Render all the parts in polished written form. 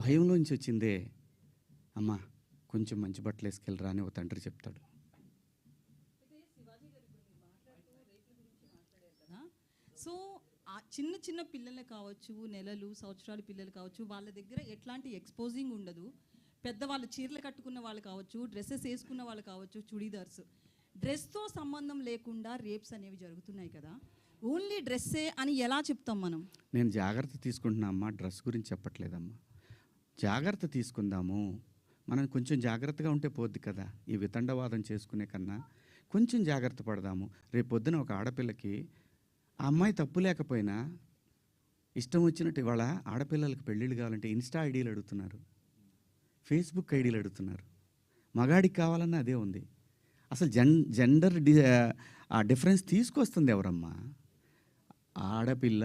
భయంలోంచి వచ్చిందే, అమ్మ కొంచెం మంచి బట్టలు వేసుకెళ్ళరా అని ఒక తండ్రి చెప్తాడు. సో ఆ చిన్న చిన్న పిల్లలే కావచ్చు, నెలలు సంవత్సరాల పిల్లలు కావచ్చు, వాళ్ళ దగ్గర ఎట్లాంటి ఎక్స్పోజింగ్ ఉండదు. పెద్దవాళ్ళు చీరలు కట్టుకున్న వాళ్ళు కావచ్చు, డ్రెస్సెస్ వేసుకున్న వాళ్ళు కావచ్చు, చుడీదార్స్, డ్రెస్తో సంబంధం లేకుండా రేప్స్ అనేవి జరుగుతున్నాయి కదా. ఓన్లీ డ్రెస్సే అని ఎలా చెప్తాం మనం? నేను జాగ్రత్త తీసుకుంటున్నా అమ్మా, డ్రెస్ గురించి చెప్పట్లేదమ్మా. జాగ్రత్త తీసుకుందాము, మనం కొంచెం జాగ్రత్తగా ఉంటే పోద్ది కదా. ఈ వితండవాదం చేసుకునే కన్నా కొంచెం జాగ్రత్త పడదాము. రేపు పొద్దున ఒక ఆడపిల్లకి ఆ అమ్మాయి తప్పు లేకపోయినా ఇష్టం వచ్చినట్టు ఇవాళ ఆడపిల్లలకి పెళ్ళిళ్ళు కావాలంటే ఇన్స్టా ఐడీలు అడుగుతున్నారు, ఫేస్బుక్ ఐడీలు అడుగుతున్నారు. మగాడికి కావాలన్నా అదే ఉంది. అసలు జెండర్ ఆ డిఫరెన్స్ తీసుకొస్తుంది ఎవరమ్మా? ఆడపిల్ల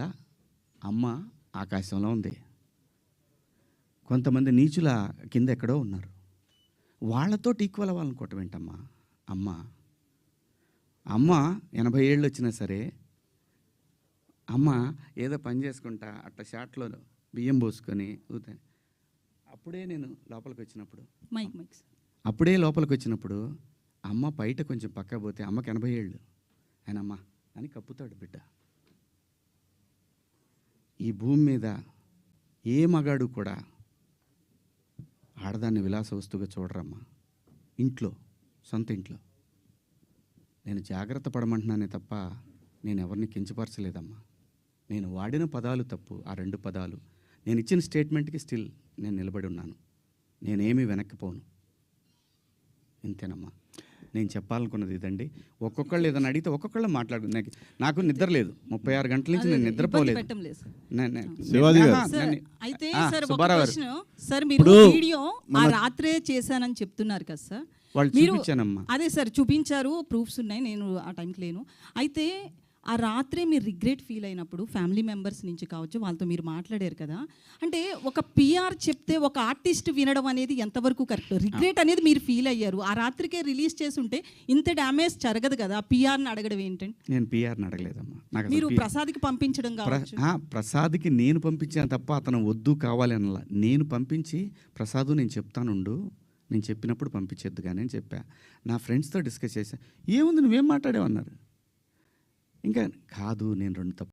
అమ్మ ఆకాశంలో ఉంది, కొంతమంది నీచుల కింద ఎక్కడో ఉన్నారు. వాళ్ళతో ఈక్వల్ అవ్వాలనుకోవటం ఏంటమ్మా? అమ్మ 80 ఏళ్ళు వచ్చినా సరే అమ్మ ఏదో పని చేసుకుంటా అట్లా షాట్లో బియ్యం పోసుకొని అప్పుడే నేను లోపలికి వచ్చినప్పుడు అమ్మ బయట కొంచెం పక్క పోతే అమ్మకి 80 ఏళ్ళు, ఆయన అమ్మ అని కప్పుతాడు బిడ్డ. ఈ భూమి మీద ఏ మగాడు కూడా ఆడదాన్ని విలాస వస్తువుగా చూడరమ్మా. ఇంట్లో, సొంత ఇంట్లో. నేను జాగ్రత్త పడమంటున్నానే తప్ప నేను ఎవరిని కించపరచలేదమ్మా. నేను వాడిన పదాలు తప్పు, ఆ 2 పదాలు. నేను ఇచ్చిన స్టేట్మెంట్కి స్టిల్ నేను నిలబడి ఉన్నాను. నేనేమీ వెనక్కిపోను. ఇంతేనమ్మా నేను చెప్పాలనుకున్నది ఇదండి. ఒక్కొక్కళ్ళు ఏదైనా అడిగితే ఒక్కొక్కళ్ళు మాట్లాడు. నాకు నిద్ర లేదు, 36 గంటల నుంచి నేను నిద్రపోలేదు. సార్ మీరు వీడియో ఆ రాత్రే చేశానని చెప్తున్నారు కదా సార్, వాళ్ళు చూపించానమ్మా. అదే సార్ చూపించారు, ప్రూఫ్స్ ఉన్నాయి, నేను ఆ టైంకి లేను. అయితే ఆ రాత్రే మీరు రిగ్రెట్ ఫీల్ అయినప్పుడు ఫ్యామిలీ మెంబర్స్ నుంచి కావచ్చు, వాళ్ళతో మీరు మాట్లాడారు కదా, అంటే ఒక పిఆర్ చెప్తే ఒక ఆర్టిస్ట్ వినడం అనేది ఎంతవరకు కరెక్ట్? రిగ్రెట్ అనేది మీరు ఫీల్ అయ్యారు, ఆ రాత్రికే రిలీజ్ చేసి ఉంటే ఇంత డ్యామేజ్ జరగదు కదా. పిఆర్ని అడగడం ఏంటంటే? నేను పిఆర్ని అడగలేదమ్మా. మీరు ప్రసాద్కి పంపించడం కావచ్చు. ప్రసాద్కి నేను పంపించాను తప్ప అతను వద్దు కావాలి అనలా. నేను పంపించి ప్రసాద్ నేను చెప్తానుండు, నేను చెప్పినప్పుడు పంపించేద్దు కానీ అని చెప్పా. నా ఫ్రెండ్స్తో డిస్కస్ చేశా. ఏముంది నువ్వేం మాట్లాడేవన్నారు. ఇంకా కాదు, నేను 2 తప్పు